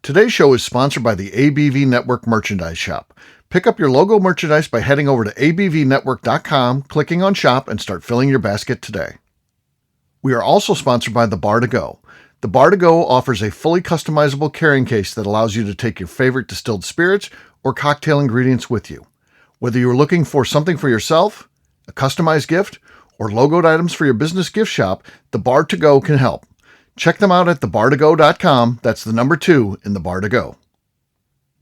Today's show is sponsored by the ABV Network Merchandise Shop. Pick up your logo merchandise by heading over to abvnetwork.com, clicking on Shop, and start filling your basket today. We are also sponsored by the Bar to Go. The Bar to Go offers a fully customizable carrying case that allows you to take your favorite distilled spirits or cocktail ingredients with you. Whether you're looking for something for yourself, a customized gift, or logoed items for your business gift shop, the Bar to Go can help. Check them out at thebar2go.com. That's the number 2 in the Bar to Go.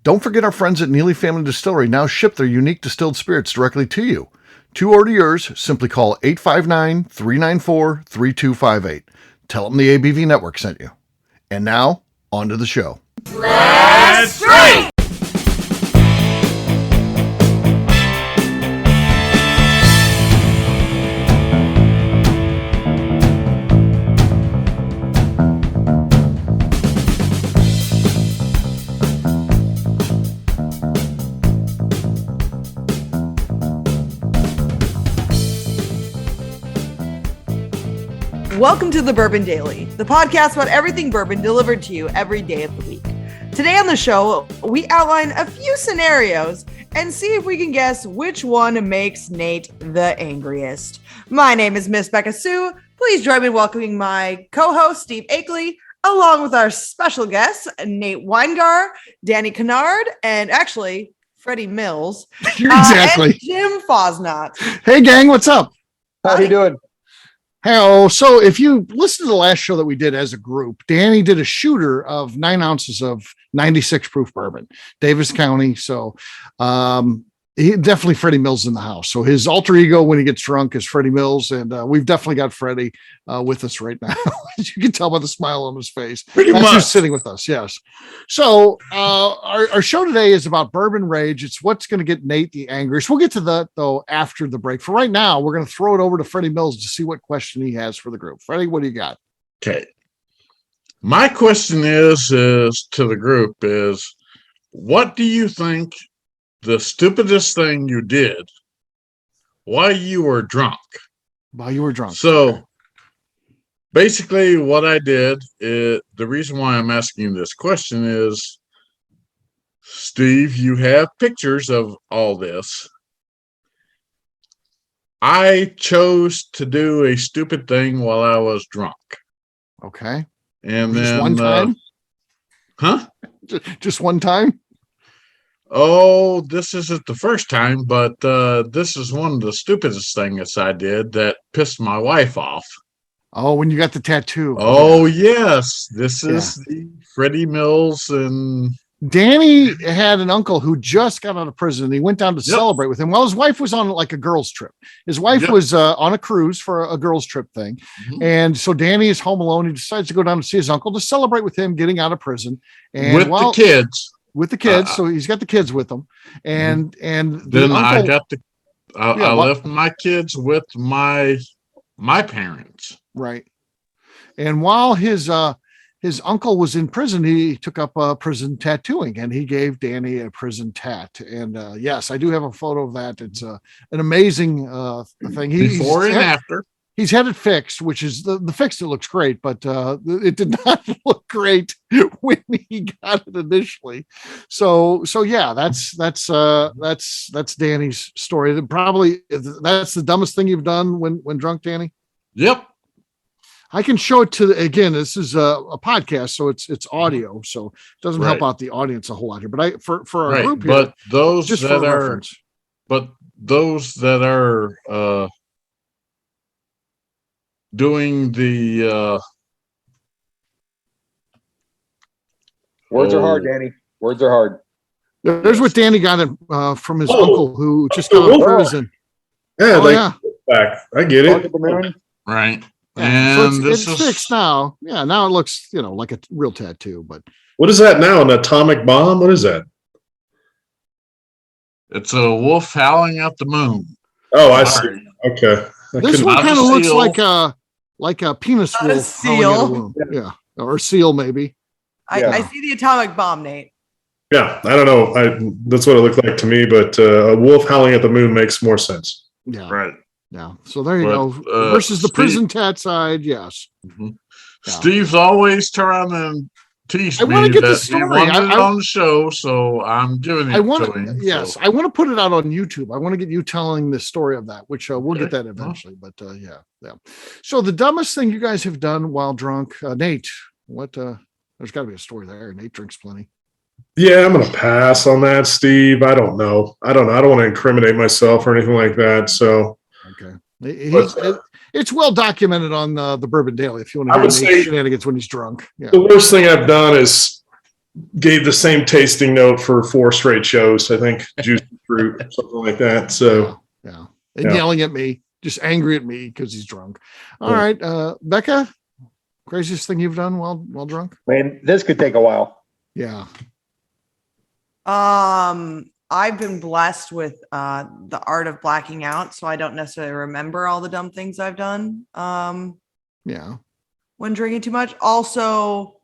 Don't forget our friends at Neely Family Distillery now ship their unique distilled spirits directly to you. To order yours, simply call 859-394-3258. Tell them the ABV Network sent you. And now, on to the show. Let's drink! Welcome to the Bourbon Daily, the podcast about everything bourbon delivered to you every day of the week. Today on the show, we outline a few scenarios and see if we can guess which one makes Nate the angriest. My name is Miss Beka Sue. Please join me in welcoming my co-host, Steve Akeley, along with our special guests, Nate Weingar, Danny Kennard, and actually, Freddie Mills. Exactly. And Jim Fosnot. Hey, gang, what's up? How you doing? Hello. So if you listen to the last show that we did as a group, Danny did a shooter of 9 ounces of 96 proof bourbon, Davis County. So he definitely Freddie Mills in the house. So his alter ego when he gets drunk is Freddie Mills. And we've definitely got Freddie with us right now. As you can tell by the smile on his face. Pretty That's much. who's sitting with us. Yes. So our show today is about bourbon rage. It's what's going to get Nate the angriest. We'll get to that though after the break. For right now, we're going to throw it over to Freddie Mills to see what question he has for the group. Freddie, what do you got? Okay. My question is to the group is, what do you think the stupidest thing you did while you were drunk? While you were drunk. So basically what I did is, the reason why I'm asking you this question is, Steve, you have pictures of all this. I chose to do a stupid thing while I was drunk. Okay. And Just then one time? Huh? Just one time? Oh, this isn't the first time, but this is one of the stupidest things I did that pissed my wife off. Oh, when you got the tattoo. Oh, yes. This is the Freddie Mills and Danny had an uncle who just got out of prison. He went down to celebrate with him. Well, his wife was on like a girls' trip. His wife was on a cruise for a girls' trip thing. Mm-hmm. And so Danny is home alone. He decides to go down to see his uncle to celebrate with him getting out of prison. And with the kids. With the kids. So he's got the kids with him. And then uncle, I left my kids with my parents. Right. And while his uncle was in prison, he took up prison tattooing, and he gave Danny a prison tat. And yes, I do have a photo of that. It's an amazing thing. Before and after. He's had it fixed, which is the fix. It looks great, but it did not look great when he got it initially. So yeah, that's Danny's story. Probably that's the dumbest thing you've done when drunk, Danny. Yep. I can show it to again. This is a podcast, so it's audio, so it doesn't help out the audience a whole lot here. But for our group here, but those just that are reference. But those that are doing the words are hard, Danny. Words are hard. There's what Danny got it from his uncle who just got out of prison. Yeah, back. I get it. Right. Yeah, and so it's fixed now. Yeah, now it looks, like a real tattoo. But what is that now? An atomic bomb? What is that? It's a wolf howling at the moon. Oh, I see. Okay. This one kind of looks like a penis wolf. A seal. Yeah, or a seal maybe. I see the atomic bomb, Nate. Yeah, I don't know. That's what it looked like to me, but a wolf howling at the moon makes more sense. Yeah. Right. Yeah. So there you go. Versus the prison tat side, yes. Mm-hmm. Yeah. Steve's always trying to teased I want to me get the that story. he wanted it I on the show, so I'm giving it to him. Yes, so. I want to put it out on YouTube. I want to get you telling the story of that, which we'll get that Okay. eventually. But yeah. So the dumbest thing you guys have done while drunk, Nate. What? There's got to be a story there. Nate drinks plenty. Yeah, I'm going to pass on that, Steve. I don't know. I don't want to incriminate myself or anything like that. So, okay. It's well documented on the Bourbon Daily if you want to hear Nate's shenanigans when he's drunk. Yeah. The worst thing I've done is gave the same tasting note for 4 straight shows. I think juicy fruit, something like that. So, yeah. And yelling at me, just angry at me because he's drunk. All right. Beka, craziest thing you've done while drunk? Man, this could take a while. Yeah. I've been blessed with the art of blacking out, so I don't necessarily remember all the dumb things I've done. Yeah. When drinking too much. Also,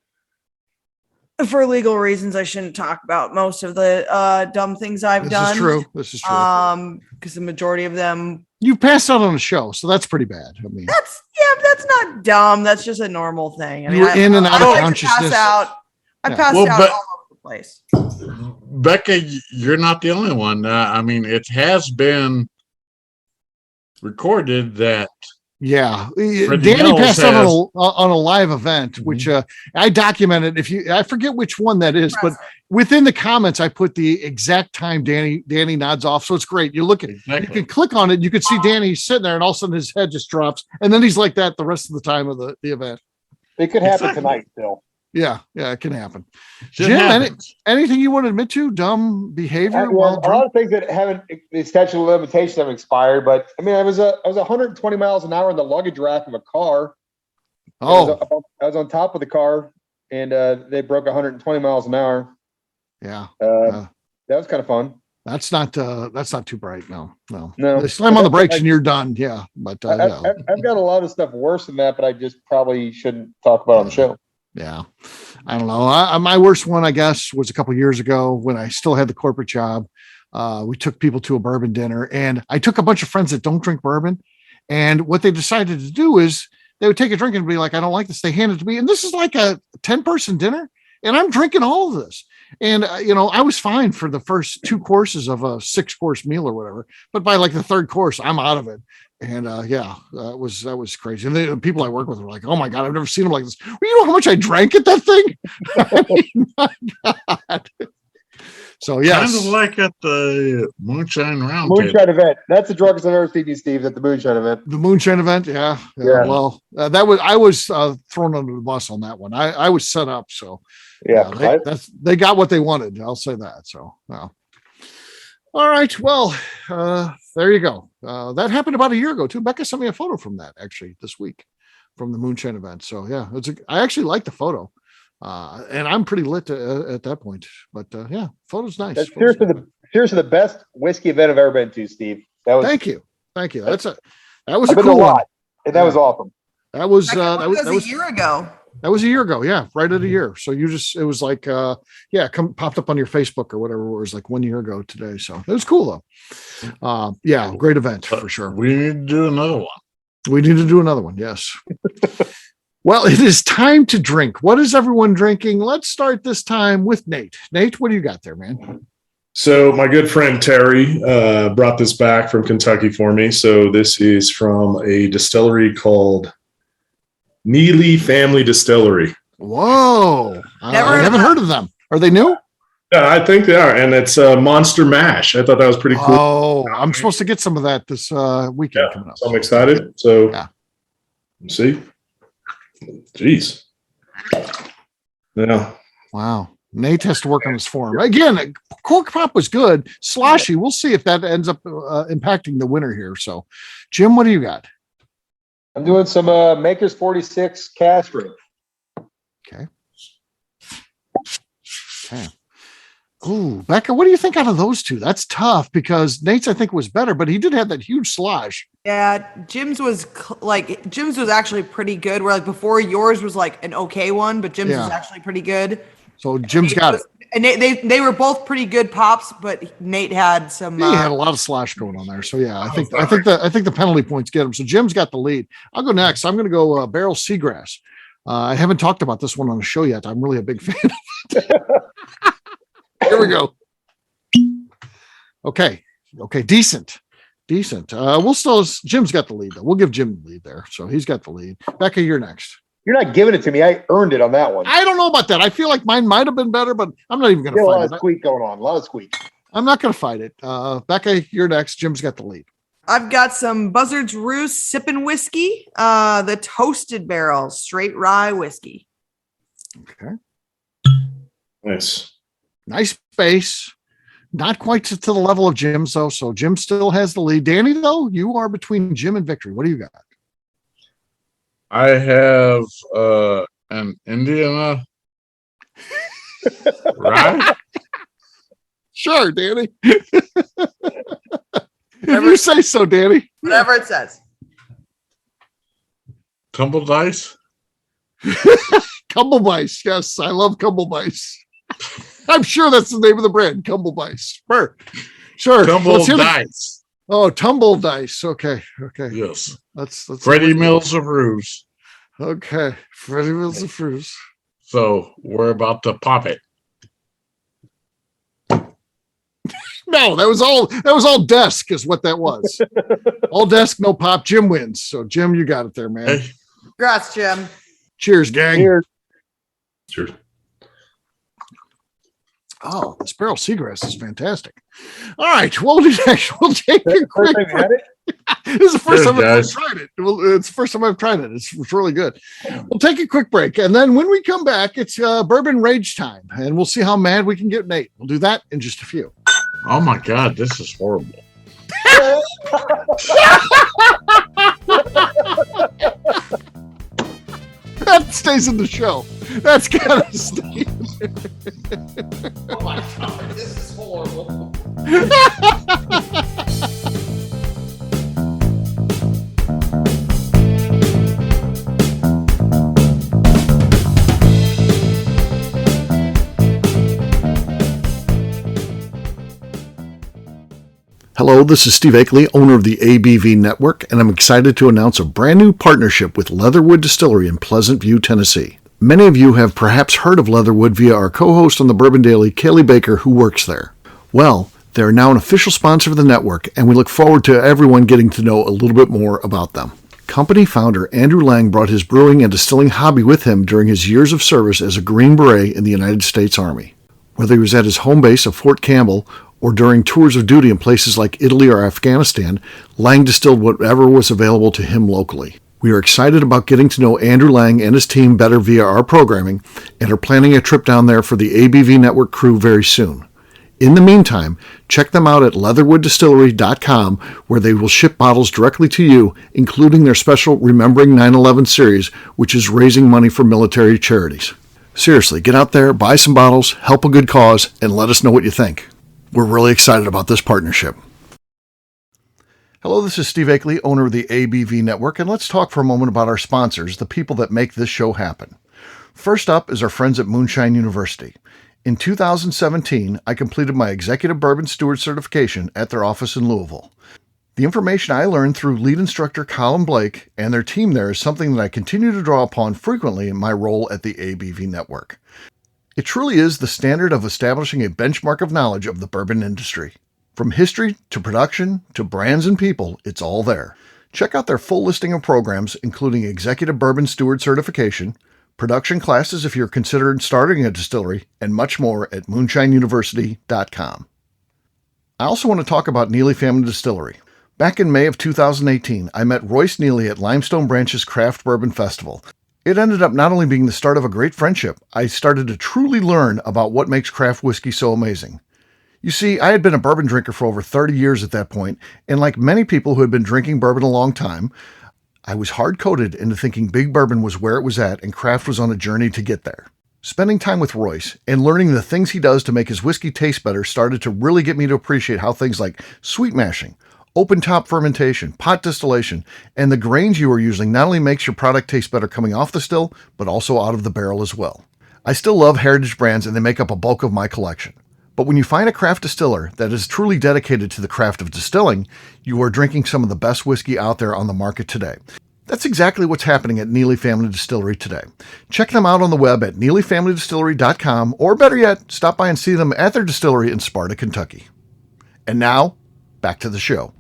for legal reasons, I shouldn't talk about most of the dumb things I've done. This is true. Because the majority of them you passed out on a show, so that's pretty bad. I mean, that's not dumb. That's just a normal thing. I mean, you were in and out of consciousness. I passed out all over the place. Beka, you're not the only one. I mean, it has been recorded that. Yeah, Freddie Danny Mills passed out on a live event, which I documented. I forget which one that is, but within the comments, I put the exact time Danny nods off. So it's great. You look at it, you can click on it, you can see Danny sitting there, and all of a sudden his head just drops, and then he's like that the rest of the time of the event. It could happen tonight still. Yeah, it can happen. Jim, anything you want to admit to? Dumb behavior? A lot of things that haven't, the statute of limitations haven't expired, but I mean, I was 120 miles an hour in the luggage rack of a car. I was on top of the car, and they broke 120 miles an hour. Yeah. That was kind of fun. That's not too bright. No. They slam on the brakes and you're done. Yeah. But I've got a lot of stuff worse than that, but I just probably shouldn't talk about on the show. Yeah. I don't know. My worst one, I guess, was a couple of years ago when I still had the corporate job. We took people to a bourbon dinner, and I took a bunch of friends that don't drink bourbon. And what they decided to do is they would take a drink and be like, I don't like this. They hand it to me. And this is like a 10-person dinner. And I'm drinking all of this. And, I was fine for the first 2 courses of a 6-course meal or whatever. But by like the 3rd course, I'm out of it. And that was crazy. And the people I work with were like, oh my God, I've never seen them like this. Well, you know how much I drank at that thing? I mean, my God. So, yeah. Kind of like at the Moonshine event. That's the drunkest I've ever seen you, Steve, at the Moonshine event. The Moonshine event, yeah. Well, I was thrown under the bus on that one. I was set up, so they got what they wanted. I'll say that. So, all right. Well, there you go. That happened about a year ago too. Beka sent me a photo from that actually this week from the Moonshine event. So yeah, I actually like the photo. And I'm pretty lit at that point, but photo's nice. That's seriously the best whiskey event I've ever been to, Steve. Thank you. That was a cool one. And that was awesome. That was a year ago. That was a year ago. Yeah. Right at a year. So it was like, popped up on your Facebook or whatever. It was like 1 year ago today. So it was cool though. Great event for sure. We need to do another one. We need to do another one. Yes. Well, it is time to drink. What is everyone drinking? Let's start this time with Nate. Nate, what do you got there, man? So my good friend Terry brought this back from Kentucky for me. So this is from a distillery called Neely Family Distillery. Whoa. I haven't heard of them. Are they new? Yeah, I think they are. And it's Monster Mash. I thought that was pretty cool. Oh, I'm supposed to get some of that this weekend coming up. So I'm excited. So let's see. Jeez. Yeah. Wow. Nate has to work on his form. Again, cork pop was good. Sloshy. We'll see if that ends up impacting the winner here. So, Jim, what do you got? I'm doing some Maker's 46 cask strength. Okay. Ooh, Beka, what do you think out of those two? That's tough because Nate's, I think, was better, but he did have that huge slosh. Yeah, Jim's was actually pretty good. Where like before yours was like an okay one, but Jim's was actually pretty good. So Jim's got it. And they were both pretty good pops, but Nate had some. He had a lot of slosh going on there. So yeah, I think the penalty points get him. So Jim's got the lead. I'll go next. I'm going to go Barrel Seagrass. I haven't talked about this one on the show yet. I'm really a big fan of it. Here we go. Okay. Decent. Jim's got the lead though. We'll give Jim the lead there. So he's got the lead. Beka, you're next. You're not giving it to me. I earned it on that one. I don't know about that. I feel like mine might have been better, but I'm not even going to fight it. A lot of squeak going on. A lot of squeak. I'm not going to fight it. Beka, you're next. Jim's got the lead. I've got some Buzzard's Roost sipping whiskey, the Toasted Barrel straight rye whiskey. Okay. Nice base. Not quite to the level of Jim's though. So Jim still has the lead. Danny, though, you are between Jim and victory. What do you got? I have an Indiana rye. Sure, Danny. If you say so, Danny. Whatever it says. Tumble dice. Cumbledice. Yes, I love Cumbledice. I'm sure that's the name of the brand, Cumbledice. Sure. Tumble dice. Oh, tumble dice. Okay. Yes. That's Freddie Mills of Ruse. Okay. Freddie Mills of Ruse. So we're about to pop it. No, that was all desk is what that was. All desk, no pop. Jim wins. So Jim, you got it there, man. Hey. Congrats, Jim. Cheers, gang. Cheers. Oh, this barrel seagrass is fantastic. All right, we'll do next. We'll take a quick break. This is the first time I've tried it. Well, it's the first time I've tried it. It's really good. We'll take a quick break, and then when we come back, it's bourbon rage time, and we'll see how mad we can get Nate. We'll do that in just a few. Oh my God, this is horrible. That stays in the show. That's gotta stay. Oh my God, this is horrible. Hello, this is Steve Akeley, owner of the ABV Network, and I'm excited to announce a brand new partnership with Leatherwood Distillery in Pleasant View, Tennessee. Many of you have perhaps heard of Leatherwood via our co-host on the Bourbon Daily, Kaylee Baker, who works there. Well, they're now an official sponsor of the network, and we look forward to everyone getting to know a little bit more about them. Company founder Andrew Lang brought his brewing and distilling hobby with him during his years of service as a Green Beret in the United States Army. Whether he was at his home base of Fort Campbell or during tours of duty in places like Italy or Afghanistan, Lang distilled whatever was available to him locally. We are excited about getting to know Andrew Lang and his team better via our programming and are planning a trip down there for the ABV Network crew very soon. In the meantime, check them out at leatherwooddistillery.com, where they will ship bottles directly to you, including their special Remembering 9/11 series, which is raising money for military charities. Seriously, get out there, buy some bottles, help a good cause, and let us know what you think. We're really excited about this partnership. Hello, this is Steve Akeley, owner of the ABV Network, and let's talk for a moment about our sponsors, the people that make this show happen. First up is our friends at Moonshine University. In 2017, I completed my Executive Bourbon Steward certification at their office in Louisville. The information I learned through lead instructor Colin Blake and their team there is something that I continue to draw upon frequently in my role at the ABV Network. It truly is the standard of establishing a benchmark of knowledge of the bourbon industry. From history to production to brands and people, it's all there. Check out their full listing of programs, including Executive Bourbon Steward certification, production classes if you're considering starting a distillery, and much more at moonshineuniversity.com. I also want to talk about Neely Family Distillery. Back in May of 2018, I met Royce Neely at Limestone Branch's Craft Bourbon Festival. It ended up not only being the start of a great friendship, I started to truly learn about what makes craft whiskey so amazing. You see, I had been a bourbon drinker for over 30 years at that point, and like many people who had been drinking bourbon a long time, I was hard-coded into thinking big bourbon was where it was at and craft was on a journey to get there. Spending time with Royce and learning the things he does to make his whiskey taste better started to really get me to appreciate how things like sweet mashing, open top fermentation, pot distillation, and the grains you are using not only makes your product taste better coming off the still, but also out of the barrel as well. I still love heritage brands and they make up a bulk of my collection. But when you find a craft distiller that is truly dedicated to the craft of distilling, you are drinking some of the best whiskey out there on the market today. That's exactly what's happening at Neely Family Distillery today. Check them out on the web at neelyfamilydistillery.com, or better yet, stop by and see them at their distillery in Sparta, Kentucky. And now, back to the show.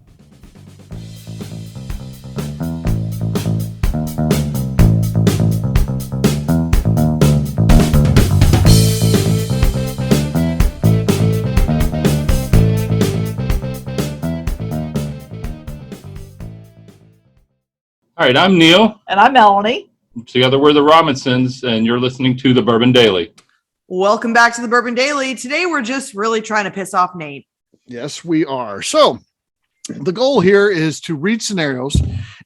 All right, I'm Neil. And I'm Melanie. Together we're the Robinsons, and you're listening to the Bourbon Daily. Welcome back to the Bourbon Daily. Today we're just really trying to piss off Nate. Yes, we are. So the goal here is to read scenarios,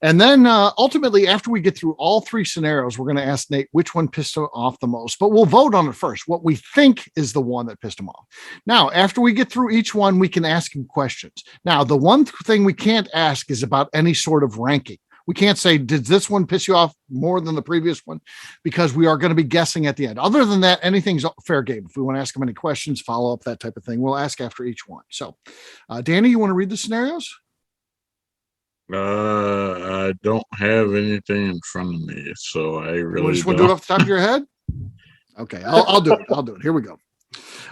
and then ultimately, after we get through all three scenarios, we're going to ask Nate which one pissed him off the most. But we'll vote on it first, what we think is the one that pissed him off. Now, after we get through each one, we can ask him questions. Now, the one thing we can't ask is about any sort of ranking. We can't say, did this one piss you off more than the previous one? Because we are going to be guessing at the end. Other than that, anything's fair game. If we want to ask him any questions, follow up, that type of thing, we'll ask after each one. So, Danny, you want to read the scenarios? I don't have anything in front of me, so I really just want to do it off the top of your head? Okay, I'll do it. I'll do it. Here we go.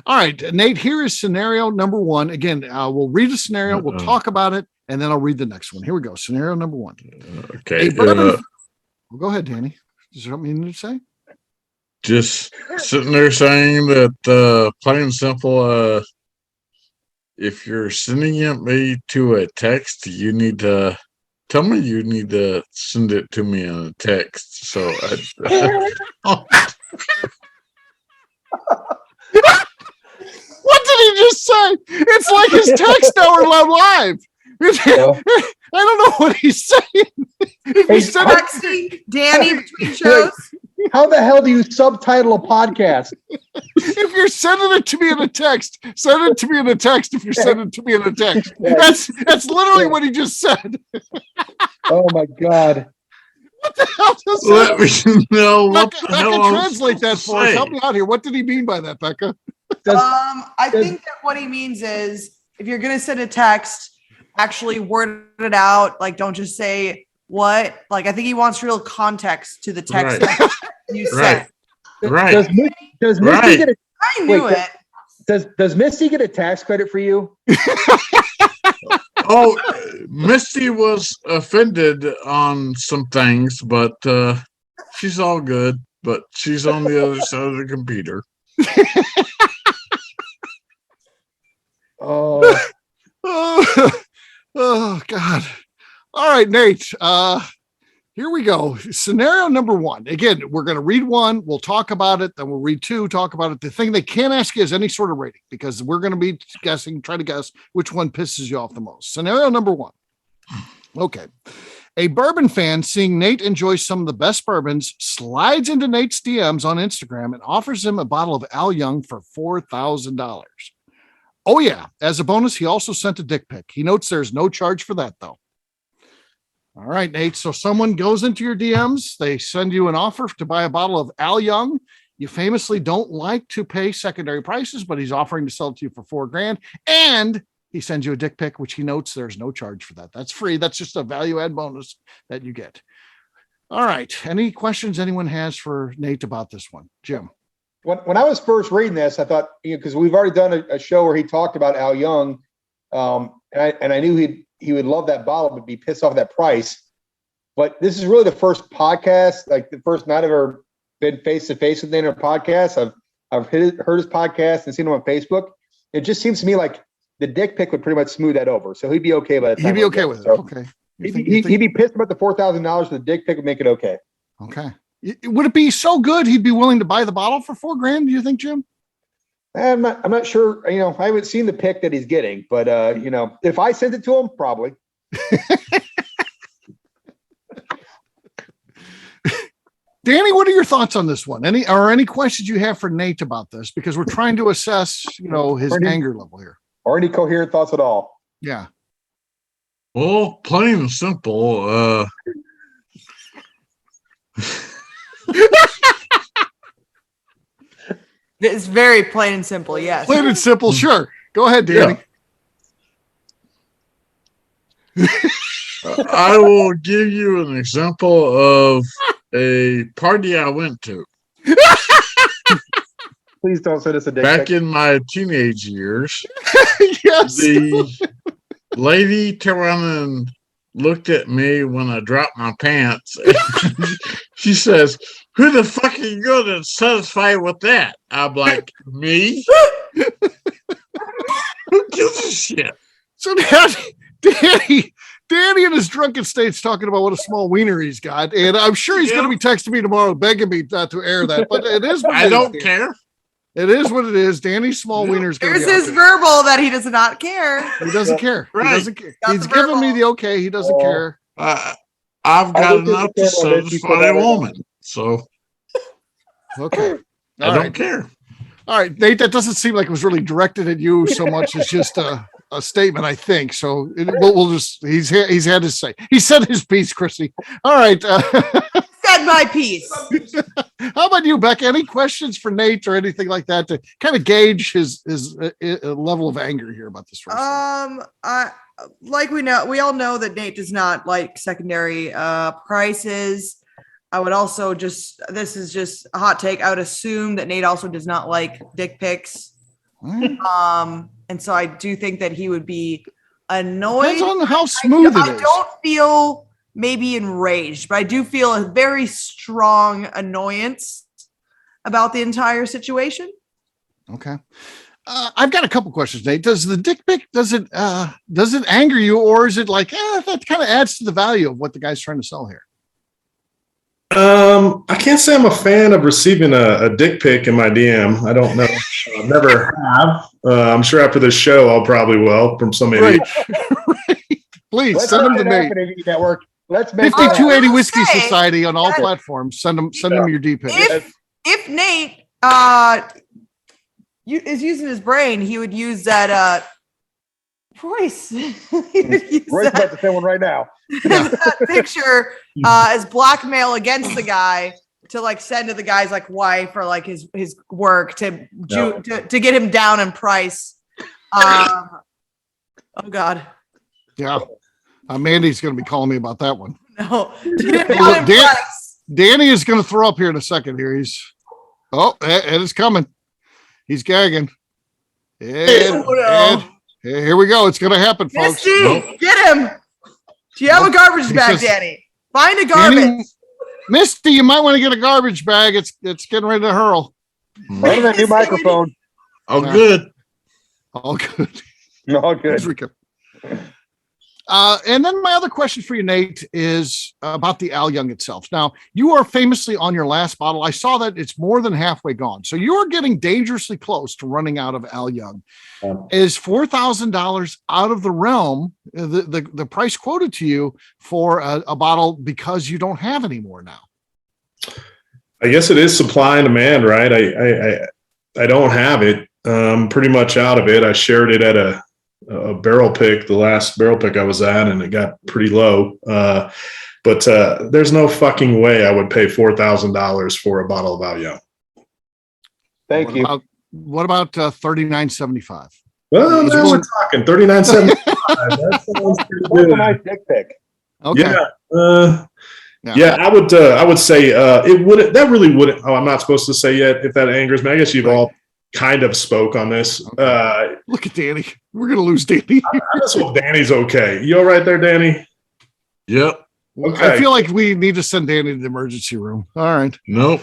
All right, Nate, here is scenario number one. Again, we'll read a scenario, we'll talk about it, and then I'll read the next one. Here we go. Scenario number one. Okay. Well, go ahead, Danny. Is there something you need to say? Just sitting there saying that, plain and simple, if you're sending me to a text, you need to tell me you need to send it to me in a text. So What did he just say? It's like his text now are live. I don't know what he's saying. If you said Texting Danny between shows. How the hell do you subtitle a podcast? If you're sending it to me in a text, send it to me in a text. If you're sending it to me in a text, that's literally what he just said. Oh my God. What the hell does let that? me know what Becca, the hell I'm translate that supposed for to us. say. Help me out here. What did he mean by that, Becca? I think that what he means is if you're going to send a text, actually word it out. Like, don't just say what. Like, I think he wants real context to the text that you sent. Right. Does Misty get a, I knew it. Does Misty get a tax credit for you? Oh, Misty was offended on some things, but she's all good. But she's on the other side of the computer. Oh, God. All right, Nate. Here we go. Scenario number one. Again, we're going to read one. We'll talk about it. Then we'll read two, talk about it. The thing they can't ask you is any sort of rating because we're going to be trying to guess which one pisses you off the most. Scenario number one. Okay. A bourbon fan seeing Nate enjoy some of the best bourbons slides into Nate's DMs on Instagram and offers him a bottle of Al Young for $4,000. Oh, yeah. As a bonus, he also sent a dick pic. He notes there's no charge for that, though. All right, Nate. So someone goes into your DMs. They send you an offer to buy a bottle of Al Young. You famously don't like to pay secondary prices, but he's offering to sell it to you for $4,000. And he sends you a dick pic, which he notes there's no charge for that. That's free. That's just a value add bonus that you get. All right. Any questions anyone has for Nate about this one? Jim. When I was first reading this, I thought, because we've already done a show where he talked about Al Young, and I knew he would love that bottle, but be pissed off at that price. But this is really the first podcast, like the first night I've ever been face to face with Nate on a podcast. I've heard his podcast and seen him on Facebook. It just seems to me like the dick pic would pretty much smooth that over, so he'd be okay by the time. He'd be okay with it. So okay. He'd be pissed about the $4,000 for the dick pic would make it okay. Okay. Would it be so good he'd be willing to buy the bottle for $4,000? Do you think, Jim? I'm not sure. I haven't seen the pic that he's getting, but if I sent it to him, probably. Danny, what are your thoughts on this one? Any questions you have for Nate about this? Because we're trying to assess, his anger level here. Or any coherent thoughts at all? Yeah. Well, plain and simple. It's very plain and simple. Yes. Plain and simple. Sure. Go ahead, Danny. I will give you an example of a party I went to. Please don't send us a dick Back pic. in my teenage years, Yes. the lady turned around and looked at me when I dropped my pants. She says, "Who the fuck are you going to satisfy with that?" I'm like, "Me? Who gives a shit?" So Danny in his drunken state's talking about what a small wiener he's got, and I'm sure he's going to be texting me tomorrow, begging me not to air that. But it is what I it don't is. care. It is what it is. Danny's small wiener's going to There's be out his there. verbal that he does not care. He doesn't care. Right. He doesn't care. Got He's the giving me verbal. the okay. He doesn't care. I've I got looked at enough the to camera and she satisfy put that a on. woman, so Okay. I All don't right. care. All right, Nate, that doesn't seem like it was really directed at you so much as just a statement, I think. So we'll just, he's had his say. He said his piece, Chrissy. All right. Said my piece. How about you, Becca? Any questions for Nate or anything like that to kind of gauge his level of anger here about this race? We all know that Nate does not like secondary prices. I would also this is just a hot take. I would assume that Nate also does not like dick pics. And so I do think that he would be annoyed. Depends on how smooth I it is. don't feel maybe enraged, but I do feel a very strong annoyance about the entire situation. Okay. I've got a couple questions, Nate. Does the dick pic, does it anger you, or is it like, that kind of adds to the value of what the guy's trying to sell here? I can't say I'm a fan of receiving a dick pic in my DM. I don't know. I never have. I'm sure after this show, I'll probably will from some idiot. Right. Please Let's send them make to it Nate. happen, AV Network. Let's make it happen. 5280 Whiskey Say Society on all that- platforms. Send them your D pic. If Nate is using his brain, he would use that Royce. He would use Roy's about to say one right now. that picture as blackmail against the guy to like send to the guy's like wife or like his work to get him down in price. Oh God. Yeah. Mandy's going to be calling me about that one. No. To get him Look, down in price. Danny is going to throw up here in a second here. It is coming. He's gagging. Here we go. It's going to happen, folks. Misty, get him. Do you have a garbage He bag, says- Danny? Find a garbage. Danny, Misty, you might want to get a garbage bag. It's getting ready to hurl. Right in that new microphone. Oh, Yeah. good. All good. No, good. Here we go. And then my other question for you, Nate, is about the Al Young itself. Now, you are famously on your last bottle. I saw that it's more than halfway gone. So you are getting dangerously close to running out of Al Young. Is $4,000 out of the realm, the price quoted to you for a bottle because you don't have any more now? I guess it is supply and demand, right? I don't have it. Pretty much out of it. I shared it at a barrel pick, the last barrel pick I was at, and it got pretty low. But there's no fucking way I would pay $4,000 for a bottle of Al Young. Thank you. What about $39.75? Well, now we're talking $39.75. That sounds pretty That's a good. nice dick pic. Okay. Yeah. Yeah. Yeah, I would say it wouldn't. That really wouldn't. Oh, I'm not supposed to say yet if that angers me. I guess you've all kind of spoke on this. Look at Danny. We're gonna lose Danny. I just hope Danny's okay. You all right there, Danny? Yep. Okay. I feel like we need to send Danny to the emergency room. All right. Nope.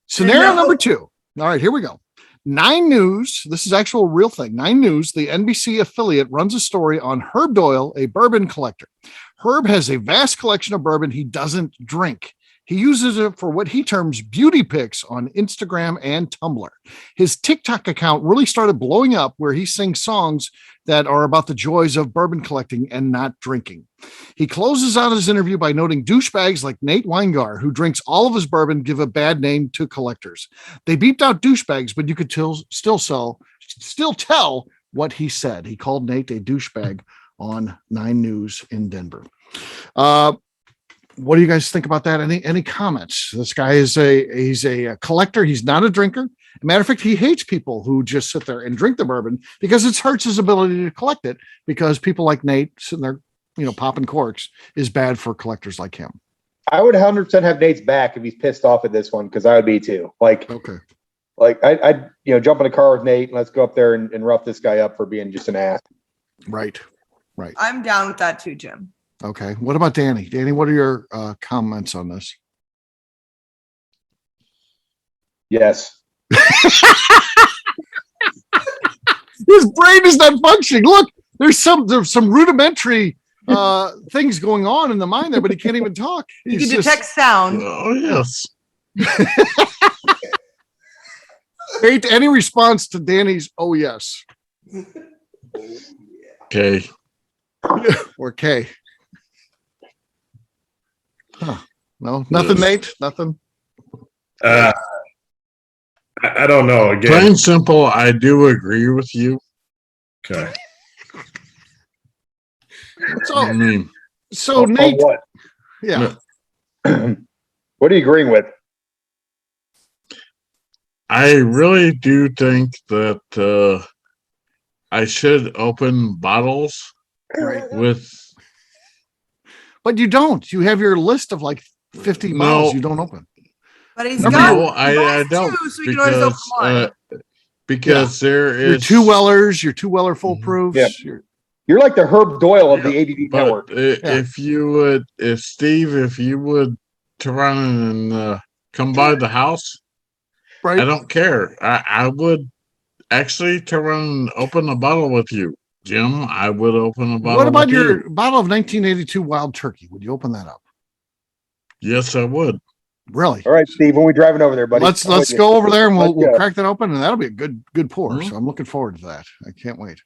Scenario number 2. All right, here we go. 9 News. This is actual real thing. 9 News, the NBC affiliate, runs a story on Herb Doyle, a bourbon collector. Herb has a vast collection of bourbon he doesn't drink. He uses it for what he terms beauty pics on Instagram and Tumblr. His TikTok account really started blowing up where he sings songs that are about the joys of bourbon collecting and not drinking. He closes out his interview by noting douchebags like Nate Weingar, who drinks all of his bourbon, give a bad name to collectors. They beeped out douchebags, but you could still tell what he said. He called Nate a douchebag on 9 News in Denver. What do you guys think about that? Any comments? This guy is he's a collector. He's not a drinker. As a matter of fact, he hates people who just sit there and drink the bourbon because it hurts his ability to collect it, because people like Nate sitting there popping corks is bad for collectors like him. I would 100% have Nate's back if he's pissed off at this one, because I would be too. Okay. I'd jump in a car with Nate and let's go up there and rough this guy up for being just an ass. Right. I'm down with that too, Jim. Okay. What about Danny? Danny, what are your comments on this? Yes. His brain is not functioning. Look, there's some rudimentary things going on in the mind there, but he can't even talk. You can detect sound. Oh, yes. Hate any response to Danny's "oh yes" Okay. or K. Huh. No, nothing, Yes. Nate. Nothing. I don't know. Again, Plain simple, I do agree with you. okay. I mean, So On Nate, what? yeah, What are you agreeing with? I really do think that I should open bottles right. with. But you don't. You have your list of like 50 No. bottles you don't open. But he's Remember got No, I don't, two, so we can always open one. because there Your is two Wellers, your two Weller full proofs. Yeah. your- You're like the Herb Doyle of the ABV But network. if you would to run and come by the house, right. I don't care. I would actually to run and open a bottle with you, Jim. I would open a bottle. What about with your you. bottle of 1982 Wild Turkey? Would you open that up? Yes, I would. Really? All right, Steve, when we driving over there, buddy. Let's I'm with you. go over there and Let's we'll go. crack that open, and that'll be a good pour. Mhm. So I'm looking forward to that. I can't wait.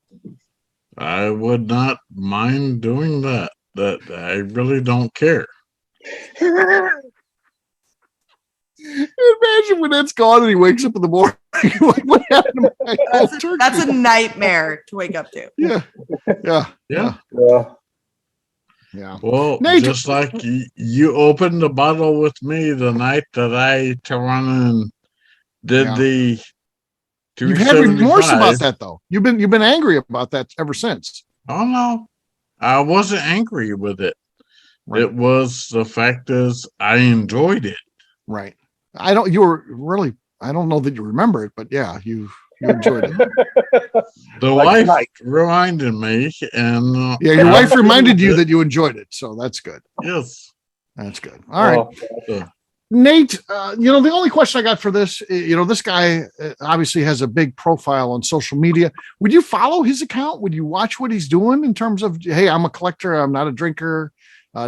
I would not mind doing that. That I really don't care. Imagine when that's gone and he wakes up in the morning. Like, what happened to my Wild Turkey? That's a nightmare to wake up to. Yeah. Yeah. Yeah. Yeah. Well, Nate- just like you opened the bottle with me the night that I to run and did Yeah. the. You've had remorse 275. about that though. You've been angry about that ever since. Oh no, I wasn't angry with it. Right. It was the fact is I enjoyed it. Right. I don't know that you remember it, but yeah, you enjoyed it. The Like wife tonight. reminded me, and Yeah, your wife reminded you that you enjoyed it, so that's good. yes, That's good. All right. Oh, Nate, the only question I got for this, this guy obviously has a big profile on social media. Would you follow his account? Would you watch what he's doing in terms of, hey, I'm a collector, I'm not a drinker.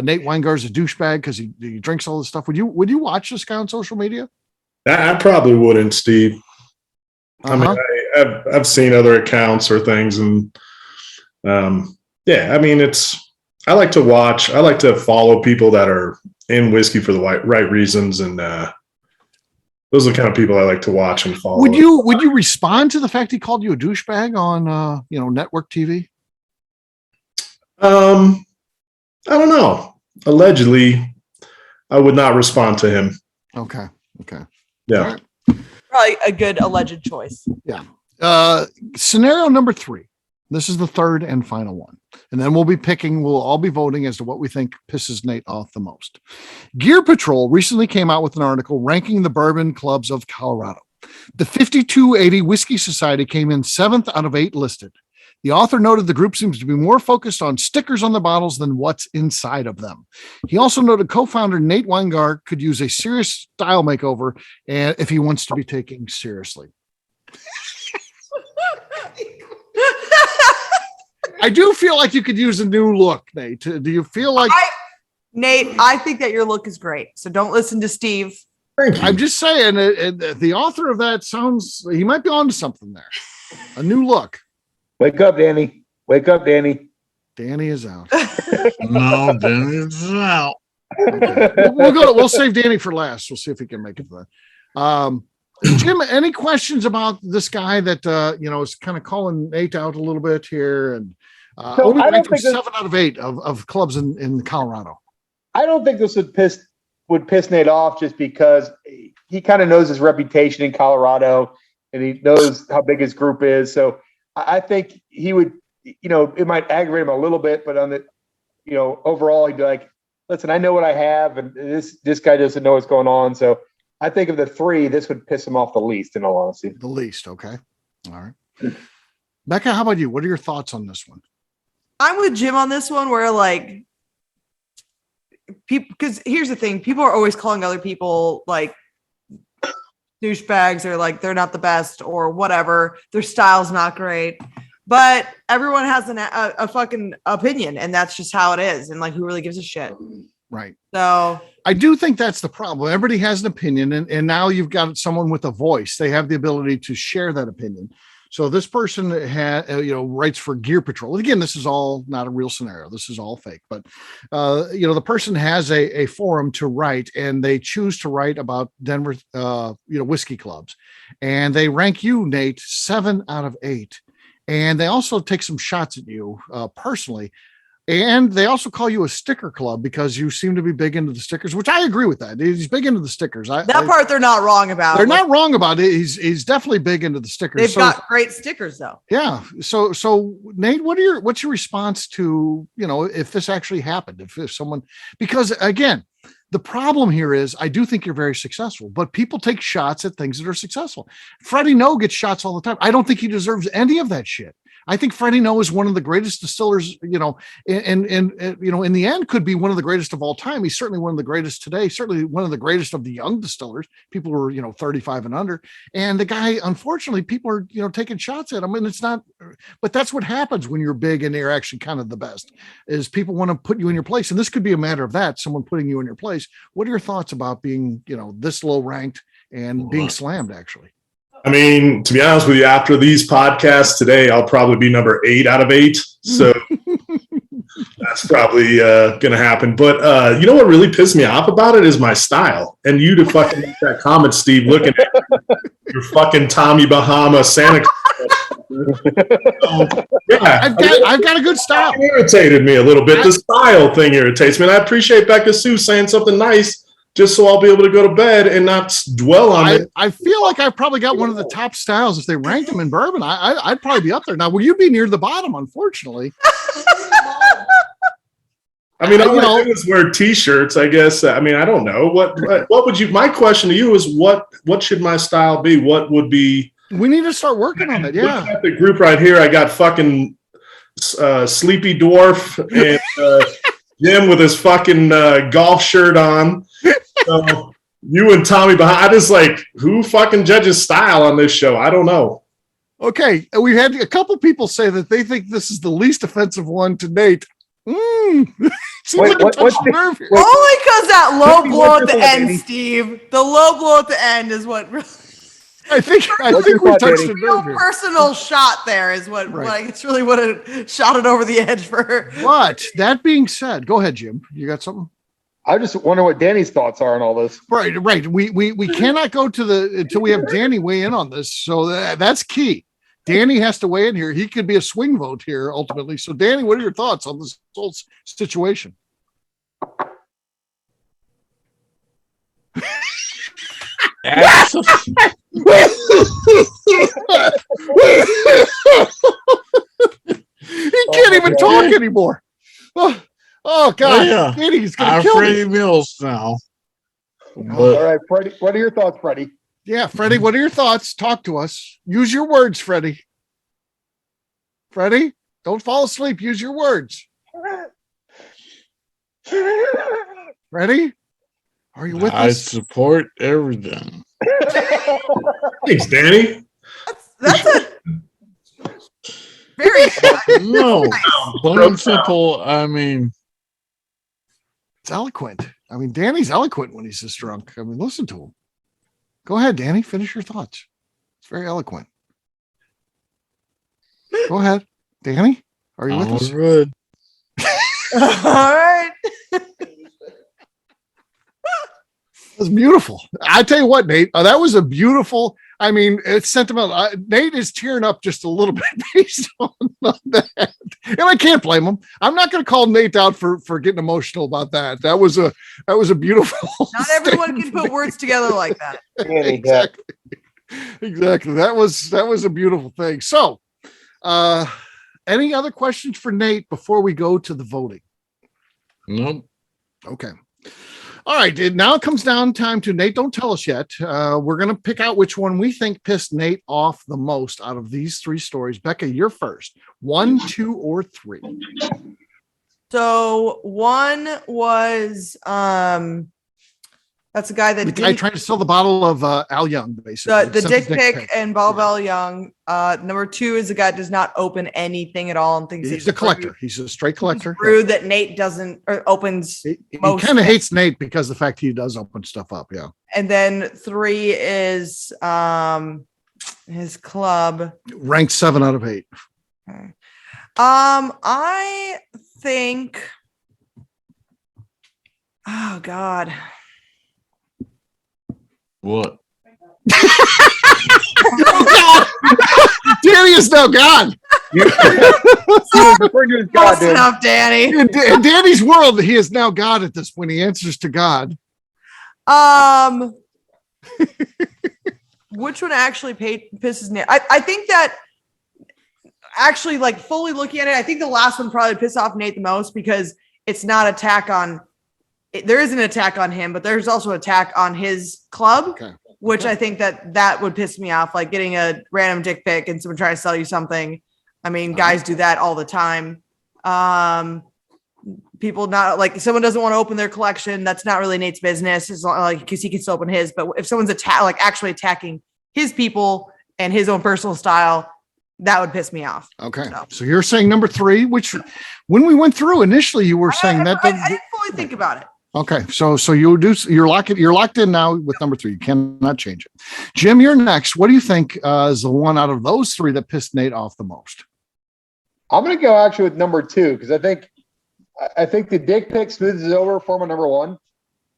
Nate Weingart's a douchebag because he drinks all this stuff. Would you watch this guy on social media? I probably wouldn't, Steve. I Uh-huh. mean, I've seen other accounts or things, and yeah, I mean, I like to watch. I like to follow people that are in whiskey for the right reasons, and those are the kind of people I like to watch and follow. Would you respond to the fact he called you a douchebag on network TV? I don't know. Allegedly, I would not respond to him. Okay. Yeah. Probably a good alleged choice. Scenario number 3. This is the third and final one. And then we'll all be voting as to what we think pisses Nate off the most. Gear Patrol recently came out with an article ranking the bourbon clubs of Colorado. The 5280 Whiskey Society came in 7th out of 8 listed. The author noted the group seems to be more focused on stickers on the bottles than what's inside of them. He also noted co-founder Nate Weingart could use a serious style makeover and if he wants to be taken seriously. I do feel like you could use a new look, Nate. Do you feel like Nate, I think that your look is great. So don't listen to Steve. Thank you. I'm just saying the author of that he might be onto something there. A new look. wake up, Danny. Wake up, Danny. Danny is out. no, then it's out. Okay. We'll save Danny for last. We'll see if he can make it for that. Jim, any questions about this guy that is kind of calling Nate out a little bit here? And only I don't ranked him think that- 7 out of 8 of clubs in Colorado. I don't think this would piss Nate off just because he kind of knows his reputation in Colorado and he knows how big his group is. So I think he would, it might aggravate him a little bit, but overall, he'd be like, listen, I know what I have, and this guy doesn't know what's going on. So I think of the three, this would piss him off the least, in all honesty. The least, okay. All right. Beka, how about you? What are your thoughts on this one? I'm with Jim on this one, where like people, because here's the thing, people are always calling other people like douchebags, or like they're not the best, or whatever, their style's not great, but everyone has a fucking opinion, and that's just how it is, and like who really gives a shit? Right. So I do think that's the problem. Everybody has an opinion, and now you've got someone with a voice. They have the ability to share that opinion. So this person writes for Gear Patrol. Again, this is all not a real scenario. This is all fake. But the person has a forum to write, and they choose to write about Denver, whiskey clubs, and they rank you, Nate, 7 out of 8, and they also take some shots at you personally. And they also call you a sticker club because you seem to be big into the stickers, which I agree with that. He's big into the stickers. That part they're not wrong about. They're not wrong about it. He's definitely big into the stickers. They've got great stickers though. Yeah. So Nate, what's your response to, if this actually happened, if someone, because again, the problem here is I do think you're very successful, but people take shots at things that are successful. Freddie No gets shots all the time. I don't think he deserves any of that shit. I think Freddie No is one of the greatest distillers, in the end could be one of the greatest of all time. He's certainly one of the greatest today, certainly one of the greatest of the young distillers, people who are, 35 and under. And the guy, unfortunately, people are, taking shots at him, and it's not, but that's what happens when you're big and you're actually kind of the best, is people want to put you in your place. And this could be a matter of that, someone putting you in your place. What are your thoughts about being, this low ranked and being slammed actually? I mean, to be honest with you, after these podcasts today, I'll probably be number 8 out of 8. So that's probably going to happen. But you know what really pissed me off about it is my style. And you to fucking make that comment, Steve, looking at your fucking Tommy Bahama Santa Claus. Yeah, I've got a good style. It irritated me a little bit. The style thing irritates me. And I appreciate Beka Sue saying something nice, just so I'll be able to go to bed and not dwell on it. I feel like I've probably got one of the top styles. If they ranked them in bourbon, I'd probably be up there. Now, will you be near the bottom, unfortunately? I mean, all I do is wear T-shirts, I guess. I mean, I don't know. What would you, my question to you is what should my style be? What would be? We need to start working on it, yeah. Look at the group right here. I got fucking Sleepy Dwarf and Jim with his fucking golf shirt on. So you and Tommy behind. I just like, who fucking judges style on this show? I don't know. Okay, we've had a couple people say that they think this is the least offensive one to Nate. Only because that low blow at the end, Steve. The low blow at the end is what. I think we touched a nerve here. Personal shot there is what, right. Like, it's really what it shot it over the edge for her. But that being said, go ahead, Jim. You got something? I just wonder what Danny's thoughts are on all this. Right. We cannot go to until we have Danny weigh in on this. So that's key. Danny has to weigh in here. He could be a swing vote here ultimately. So Danny, what are your thoughts on this whole situation? He can't even talk anymore. Oh God! Yeah. Danny's gonna kill Freddie me. Mills now. All right, Freddie. What are your thoughts, Freddie? Yeah, Freddie. What are your thoughts? Talk to us. Use your words, Freddie. Freddie, don't fall asleep. Use your words. Freddie, are you with I us? support everything. Thanks, Danny. That's a very No, plain and simple. I mean, It's eloquent. I mean, Danny's eloquent when he's this drunk. I mean, listen to him. Go ahead, Danny. Finish your thoughts. It's very eloquent. Go ahead, Danny. Are you with us? good. all right. It was beautiful. I tell you what, Nate, that was a beautiful. I mean, it's sentimental. Nate is tearing up just a little bit based on that, and I can't blame him. I'm not going to call Nate out for getting emotional about that. That was a beautiful. Not everyone can put words together like that. Exactly. Exactly. That was a beautiful thing. So, any other questions for Nate before we go to the voting? Nope. Okay. All right. Now it comes down time to Nate. Don't tell us yet. We're going to pick out which one we think pissed Nate off the most out of these three stories. Beka, you're first. 1, 2, or 3. So one was that's the guy that the guy trying to sell the bottle of Al Young, basically. the dick pic and Bell Young. Number 2 is the guy that does not open anything at all and thinks he's a collector. He's a straight collector. Rude that Nate doesn't or opens. He kind of hates Nate because the fact he does open stuff up. Yeah. And then 3 is his club ranked 7 out of 8. Okay. I think. Oh God. What? Danny is now gone. Close enough, Danny. In Danny's world, he is now God at this point. He answers to God. Which one actually pisses me? I think that actually, like fully looking at it, I think the last one probably pissed off Nate the most because it's not attack on. There is an attack on him, but there's also an attack on his club, which I think that would piss me off. Like getting a random dick pic and someone trying to sell you something. I mean, guys do that all the time. People not like someone doesn't want to open their collection. That's not really Nate's business. It's not like because he can still open his. But if someone's actually attacking his people and his own personal style, that would piss me off. Okay, so you're saying number 3, which when we went through initially, you were saying that I didn't fully think about it. Okay, so you're locked in now with number 3. You cannot change it. Jim, you're next. What do you think is the one out of those 3 that pissed Nate off the most? I'm going to go actually with number 2 because I think the dick pic smooths it over for my number 1.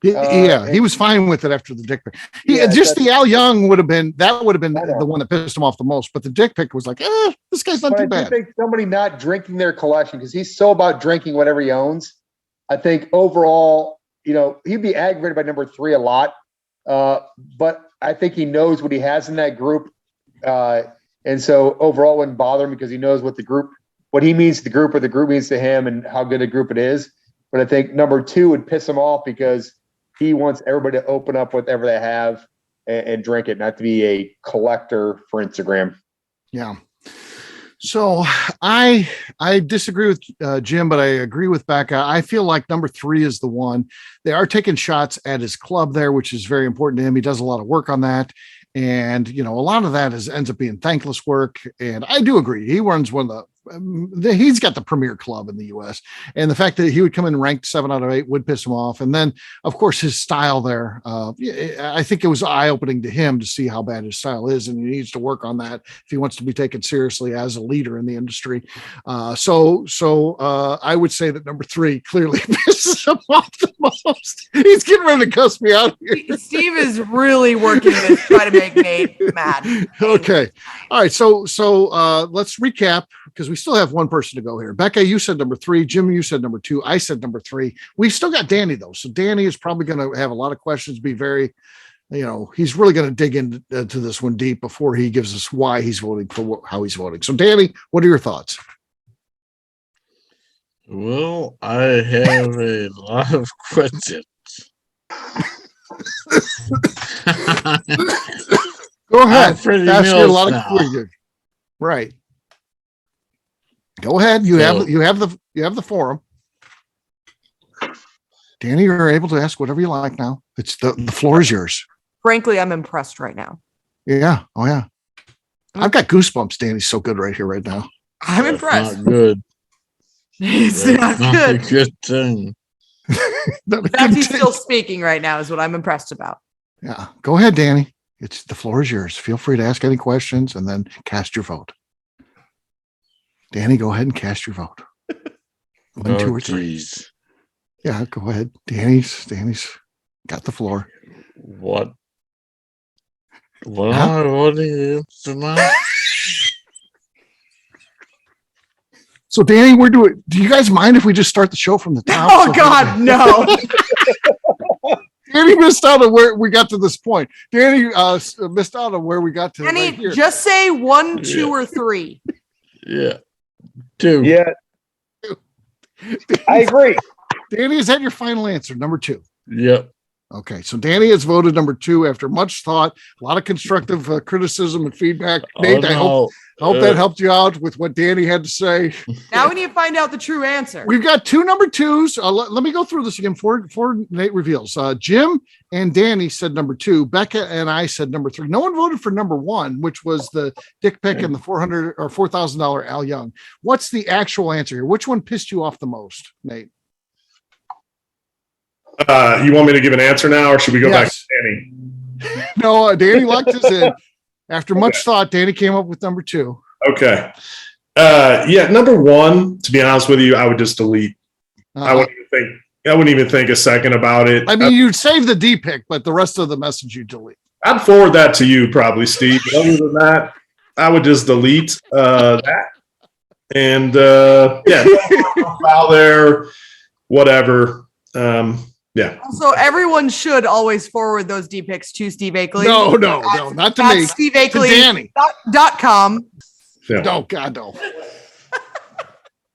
He was fine with it after the dick pic. The Al Young would have been the one that pissed him off the most, but the dick pic was like, this guy's not too bad. I think somebody not drinking their collection because he's so about drinking whatever he owns. I think overall, he'd be aggravated by number 3 a lot, but I think he knows what he has in that group, and so overall wouldn't bother him because he knows what he means to the group or the group means to him and how good a group it is. But I think number 2 would piss him off because he wants everybody to open up whatever they have and drink it, not to be a collector for Instagram. Yeah. So I disagree with Jim, but I agree with Beka. I feel like number 3 is the one. They are taking shots at his club there, which is very important to him. He does a lot of work on that. And, a lot of that ends up being thankless work. And I do agree. He runs one of he's got the premier club in the U.S. And the fact that he would come in ranked 7 out of 8 would piss him off. And then, of course, his style there, I think it was eye-opening to him to see how bad his style is. And he needs to work on that if he wants to be taken seriously as a leader in the industry. So I would say that number 3 clearly pisses him off the most. He's getting ready to cuss me out here. Steve is really working to try to make Nate mad. Okay. All right. So let's recap because we still have one person to go here. Beka, you said number 3. Jim, you said number 2. I said number 3. We've still got Danny though. So Danny is probably going to have a lot of questions, be very, he's really going to dig into this one deep before he gives us why he's voting for how he's voting. So Danny, what are your thoughts? Well, I have a lot of questions. Go ahead. Freddie Ask you a Mills lot now. of questions. Right. Go ahead. You have the forum. Danny, you're able to ask whatever you like now. It's the floor is yours. Frankly, I'm impressed right now. Yeah. Oh yeah. I've got goosebumps. Danny's so good right here, right now. I'm That's impressed. Not good. It's That's not good. a good thing. The fact he's still speaking right now is what I'm impressed about. Yeah. Go ahead, Danny. The floor is yours. Feel free to ask any questions and then cast your vote. Danny, go ahead and cast your vote. 1, 2, or 3. Geez. Yeah, go ahead. Danny's got the floor. What am I voting tonight? So Danny, do you guys mind if we just start the show from the top? Oh God, no. Danny missed out on where we got to this point. Danny missed out on where we got to. Danny, right here. just say 1, 2, or 3. Yeah. 2. Yeah. I agree. Danny, is that your final answer? Number 2. Yep. Okay, so Danny has voted number 2 after much thought, a lot of constructive criticism and feedback. Nate, I hope that helped you out with what Danny had to say. Now we need to find out the true answer. We've got 2 number 2s. Let me go through this again before Nate reveals. Jim and Danny said number 2. Beka and I said number 3. No one voted for number 1, which was the dick pic and the $400 or $4,000 Al Young. What's the actual answer here? Which one pissed you off the most, Nate? You want me to give an answer now, or should we go back to Danny? No, Danny locked us in. After much thought, Danny came up with number 2. Okay. Number 1, to be honest with you, I would just delete. I wouldn't even think a second about it. I mean, you'd save the D pic, but the rest of the message you delete. I'd forward that to you probably, Steve. But other than that, I would just delete that. And file there, whatever. Yeah. Also, everyone should always forward those D pics to Steve Akeley. No, not to me. Steve Akeley. To Danny. .com. Yeah. No, God, no.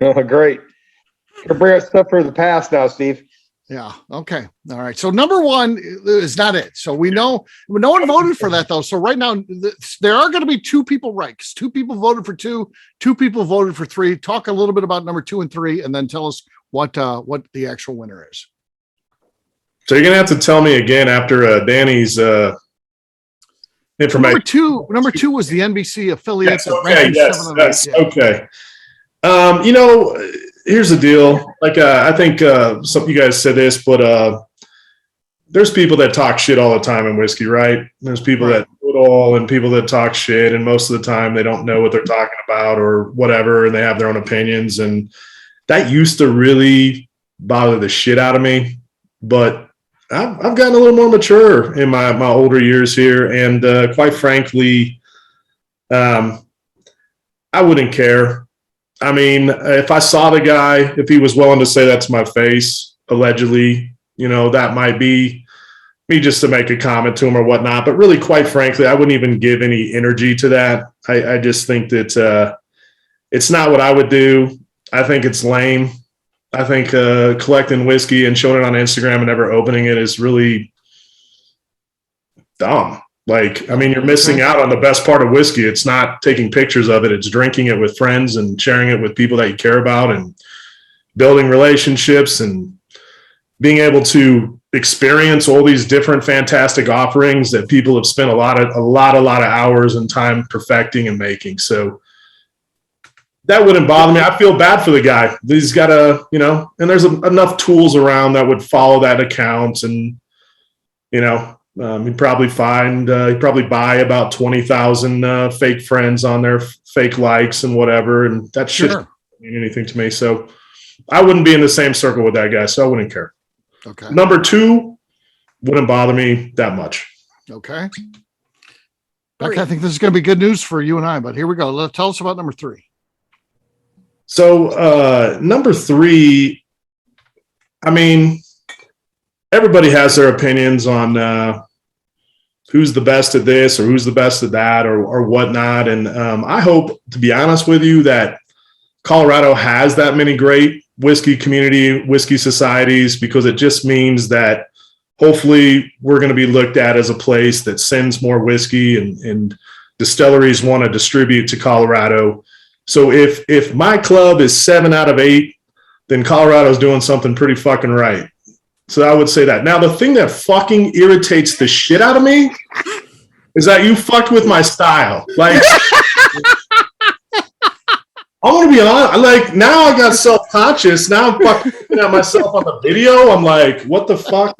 Oh, great. You're bringing stuff from the past now, Steve. Yeah. Okay. All right. So number 1 is not it. So we know no one voted for that though. So right now there are going to be 2 people right. Because 2 people voted for 2, 2 people voted for 3. Talk a little bit about number 2 and 3, and then tell us what the actual winner is. So you're gonna have to tell me again after Danny's information. Number two was the NBC affiliate. Yes, okay. Yes. Okay. Here's the deal. Like I think some of you guys said this, but there's people that talk shit all the time in whiskey, right? There's people that do it all, and people that talk shit, and most of the time they don't know what they're talking about or whatever, and they have their own opinions, and that used to really bother the shit out of me, but I've gotten a little more mature in my older years here. And quite frankly, I wouldn't care. I mean, if I saw the guy, if he was willing to say that to my face, allegedly, that might be me just to make a comment to him or whatnot. But really, quite frankly, I wouldn't even give any energy to that. I just think that it's not what I would do. I think it's lame. I think collecting whiskey and showing it on Instagram and never opening it is really dumb. Like, I mean, you're missing out on the best part of whiskey. It's not taking pictures of it. It's drinking it with friends and sharing it with people that you care about and building relationships and being able to experience all these different fantastic offerings that people have spent a lot of hours and time perfecting and making. So that wouldn't bother me. I feel bad for the guy. He's got and there's enough tools around that would follow that account, and he'd probably he'd probably buy about 20,000 fake friends on their fake likes and whatever, and that shouldn't mean anything to me. So I wouldn't be in the same circle with that guy, so I wouldn't care. Okay. Number 2 wouldn't bother me that much. Okay. Beck, I think this is going to be good news for you and I, but here we go. Tell us about number 3. So number 3, I mean, everybody has their opinions on who's the best at this or who's the best at that or whatnot. And I hope, to be honest with you, that Colorado has that many great whiskey societies, because it just means that hopefully we're going to be looked at as a place that sends more whiskey and distilleries want to distribute to Colorado. So if my club is 7 out of 8, then Colorado's doing something pretty fucking right. So I would say that. Now, the thing that fucking irritates the shit out of me is that you fucked with my style. Like, I want to be honest. Like, now I got self-conscious. Now I'm fucking looking at myself on the video. I'm like, what the fuck?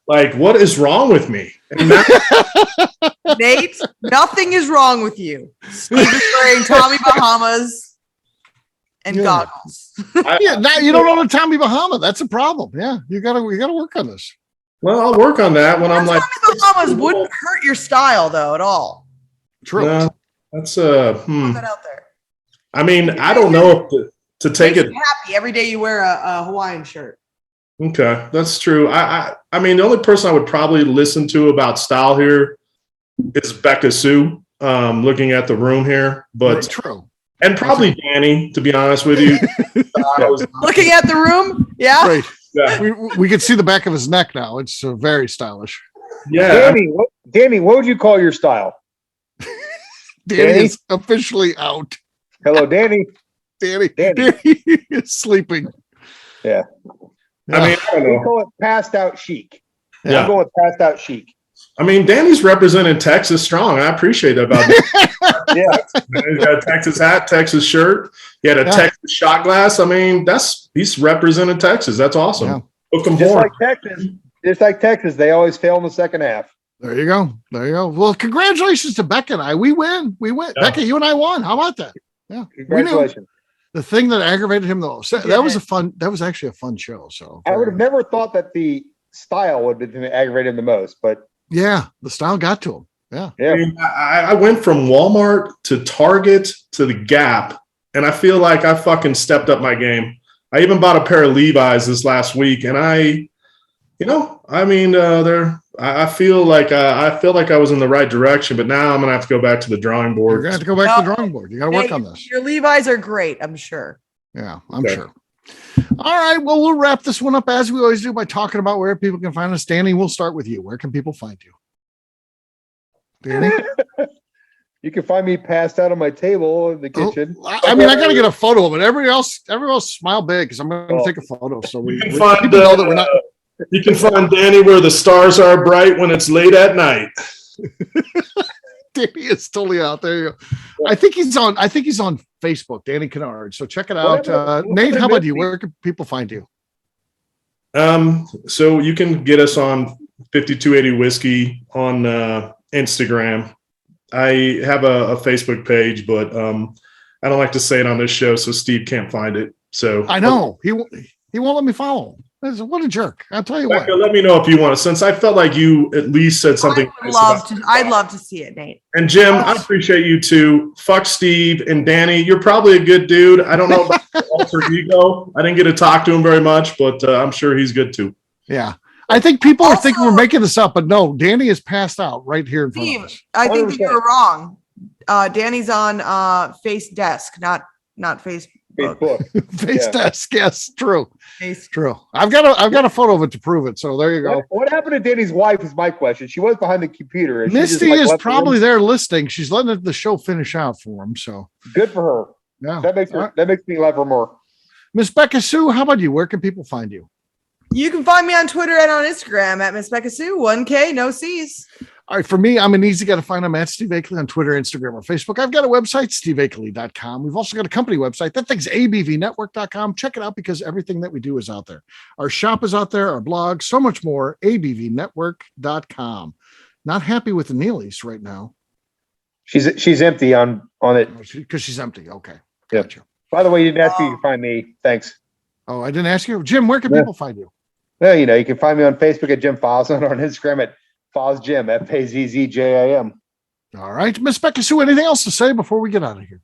Like, what is wrong with me? And now, Nate, nothing is wrong with you. Steve is wearing Tommy Bahamas and goggles. Now you don't own a Tommy Bahama. That's a problem. Yeah, you gotta work on this. Well, I'll work on that when I'm like. Tommy Bahamas wouldn't hurt your style though at all. True. That's Put that out there. I mean, I don't know if to take it. Happy every day you wear a Hawaiian shirt. Okay, that's true. I mean, the only person I would probably listen to about style here is Beka Sue. Looking at the room here, but true, and probably Danny. To be honest with you, looking at the room, yeah. Right. Yeah. We can see the back of his neck now. It's very stylish. Yeah. Danny, what would you call your style? Danny is officially out. Hello, Danny. Danny is sleeping. Yeah. I mean, I don't We know. call it passed out chic. Yeah. I'm going with passed out chic. I mean, Danny's represented Texas strong. I appreciate that about him. Yeah. He's got a Texas hat, Texas shirt. He had a Texas shot glass. I mean, he's represented Texas. That's awesome. Yeah. Look him Just forward. like Texas, they always fail in the second half. There you go. Well, congratulations to Beka and I. We win. Yeah. Beka, you and I won. How about that? Yeah. Congratulations. The thing that aggravated him the most, that was actually a fun show. So I would have never thought that the style would have aggravated him the most, but yeah, the style got to him. Yeah. I mean, I went from Walmart to Target to the Gap, and I feel like I fucking stepped up my game. I even bought a pair of Levi's this last week, and I feel like I was in the right direction, but now I'm gonna have to go back to the drawing board. You're gonna have to go back to the drawing board. You got to work on this. Your Levi's are great, I'm sure. Yeah, I'm sure. All right. Well, we'll wrap this one up as we always do by talking about where people can find us. Danny, we'll start with you. Where can people find you? Danny? you can find me passed out on my table in the kitchen. I mean, I got to get a photo of it. Everyone else smile big because I'm going to take a photo. So we You can people find know that we're not. You can find Danny where the stars are bright when it's late at night. Danny is totally out there. You go. I think he's on Facebook, Danny Kennard. So check it out. Nate, how about you? Where can people find you? So you can get us on 5280 Whiskey on Instagram. I have a Facebook page, but I don't like to say it on this show, so Steve can't find it. So I know he won't let me follow him. What a jerk! I'll tell you Becca, what. let me know if you want to. Since I felt like you at least said something. I'd love to see it, Nate. And Jim, I appreciate you too. Fuck Steve and Danny. You're probably a good dude. I don't know about the alter ego. I didn't get to talk to him very much, but I'm sure he's good too. Yeah. I think people are thinking we're making this up, but no, Danny is passed out right here in front of us. I think that you're wrong. Danny's on Face Desk, not Facebook. Face Desk, yes, true. Face. True. I've got a photo of it to prove it. So there you go. What happened to Danny's wife is my question. She was behind the computer. Misty is probably there listening. She's letting the show finish out for him. So good for her. Yeah, that makes me love her more. Miss Beka Sue, how about you? Where can people find you? You can find me on Twitter and on Instagram at Miss Beka Sue, 1K, no C's. All right, for me, I'm an easy guy to find. I'm at Steve Akeley on Twitter, Instagram, or Facebook. I've got a website, steveakeley.com. We've also got a company website. That thing's abvnetwork.com. Check it out because everything that we do is out there. Our shop is out there, our blog, so much more, abvnetwork.com. Not happy with the Neelys right now. She's empty on it. Because she's empty. Okay. Yep. Gotcha. By the way, you didn't ask me to find me. Thanks. Oh, I didn't ask you. Jim, where can people find you? Well, you can find me on Facebook at Jim Foz and on Instagram at FozJim, FAZZJIM. All right. Miss Beka Sue, anything else to say before we get out of here?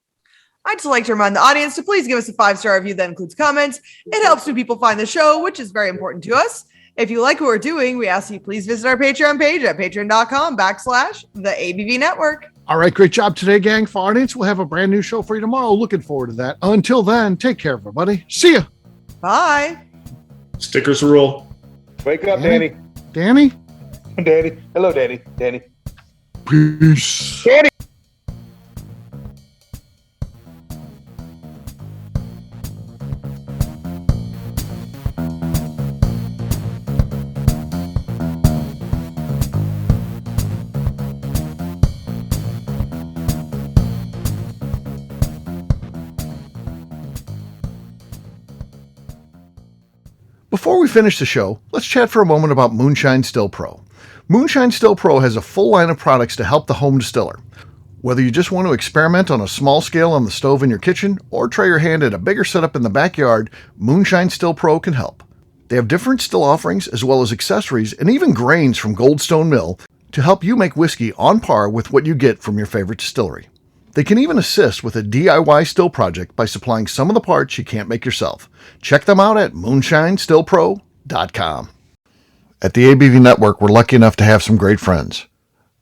I'd just like to remind the audience to please give us a 5-star review that includes comments. It helps new people find the show, which is very important to us. If you like what we're doing, we ask you please visit our Patreon page at patreon.com/the ABV Network. All right. Great job today, gang. For our audience, we'll have a brand new show for you tomorrow. Looking forward to that. Until then, take care, everybody. See ya. Bye. Stickers rule. Wake up, Danny. Danny? Danny. Hello, Danny. Danny. Peace. Danny. Before we finish the show, let's chat for a moment about Moonshine Still Pro. Moonshine Still Pro has a full line of products to help the home distiller. Whether you just want to experiment on a small scale on the stove in your kitchen or try your hand at a bigger setup in the backyard, Moonshine Still Pro can help. They have different still offerings as well as accessories and even grains from Goldstone Mill to help you make whiskey on par with what you get from your favorite distillery. They can even assist with a DIY still project by supplying some of the parts you can't make yourself. Check them out at moonshinestillpro.com. At the ABV Network, we're lucky enough to have some great friends.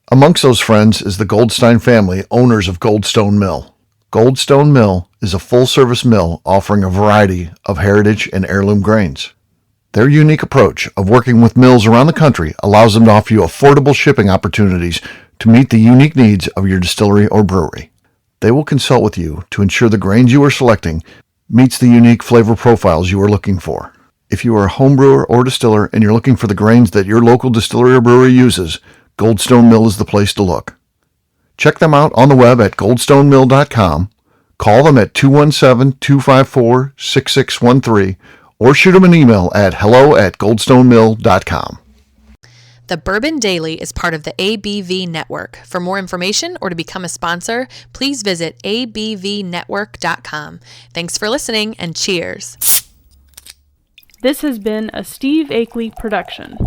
Amongst those friends is the Goldstein family, owners of Goldstone Mill. Goldstone Mill is a full-service mill offering a variety of heritage and heirloom grains. Their unique approach of working with mills around the country allows them to offer you affordable shipping opportunities to meet the unique needs of your distillery or brewery. They will consult with you to ensure the grains you are selecting meets the unique flavor profiles you are looking for. If you are a home brewer or distiller and you're looking for the grains that your local distillery or brewery uses, Goldstone Mill is the place to look. Check them out on the web at goldstonemill.com, call them at 217-254-6613, or shoot them an email at hello@goldstonemill.com. The Bourbon Daily is part of the ABV Network. For more information or to become a sponsor, please visit abvnetwork.com. Thanks for listening, and cheers. This has been a Steve Akeley production.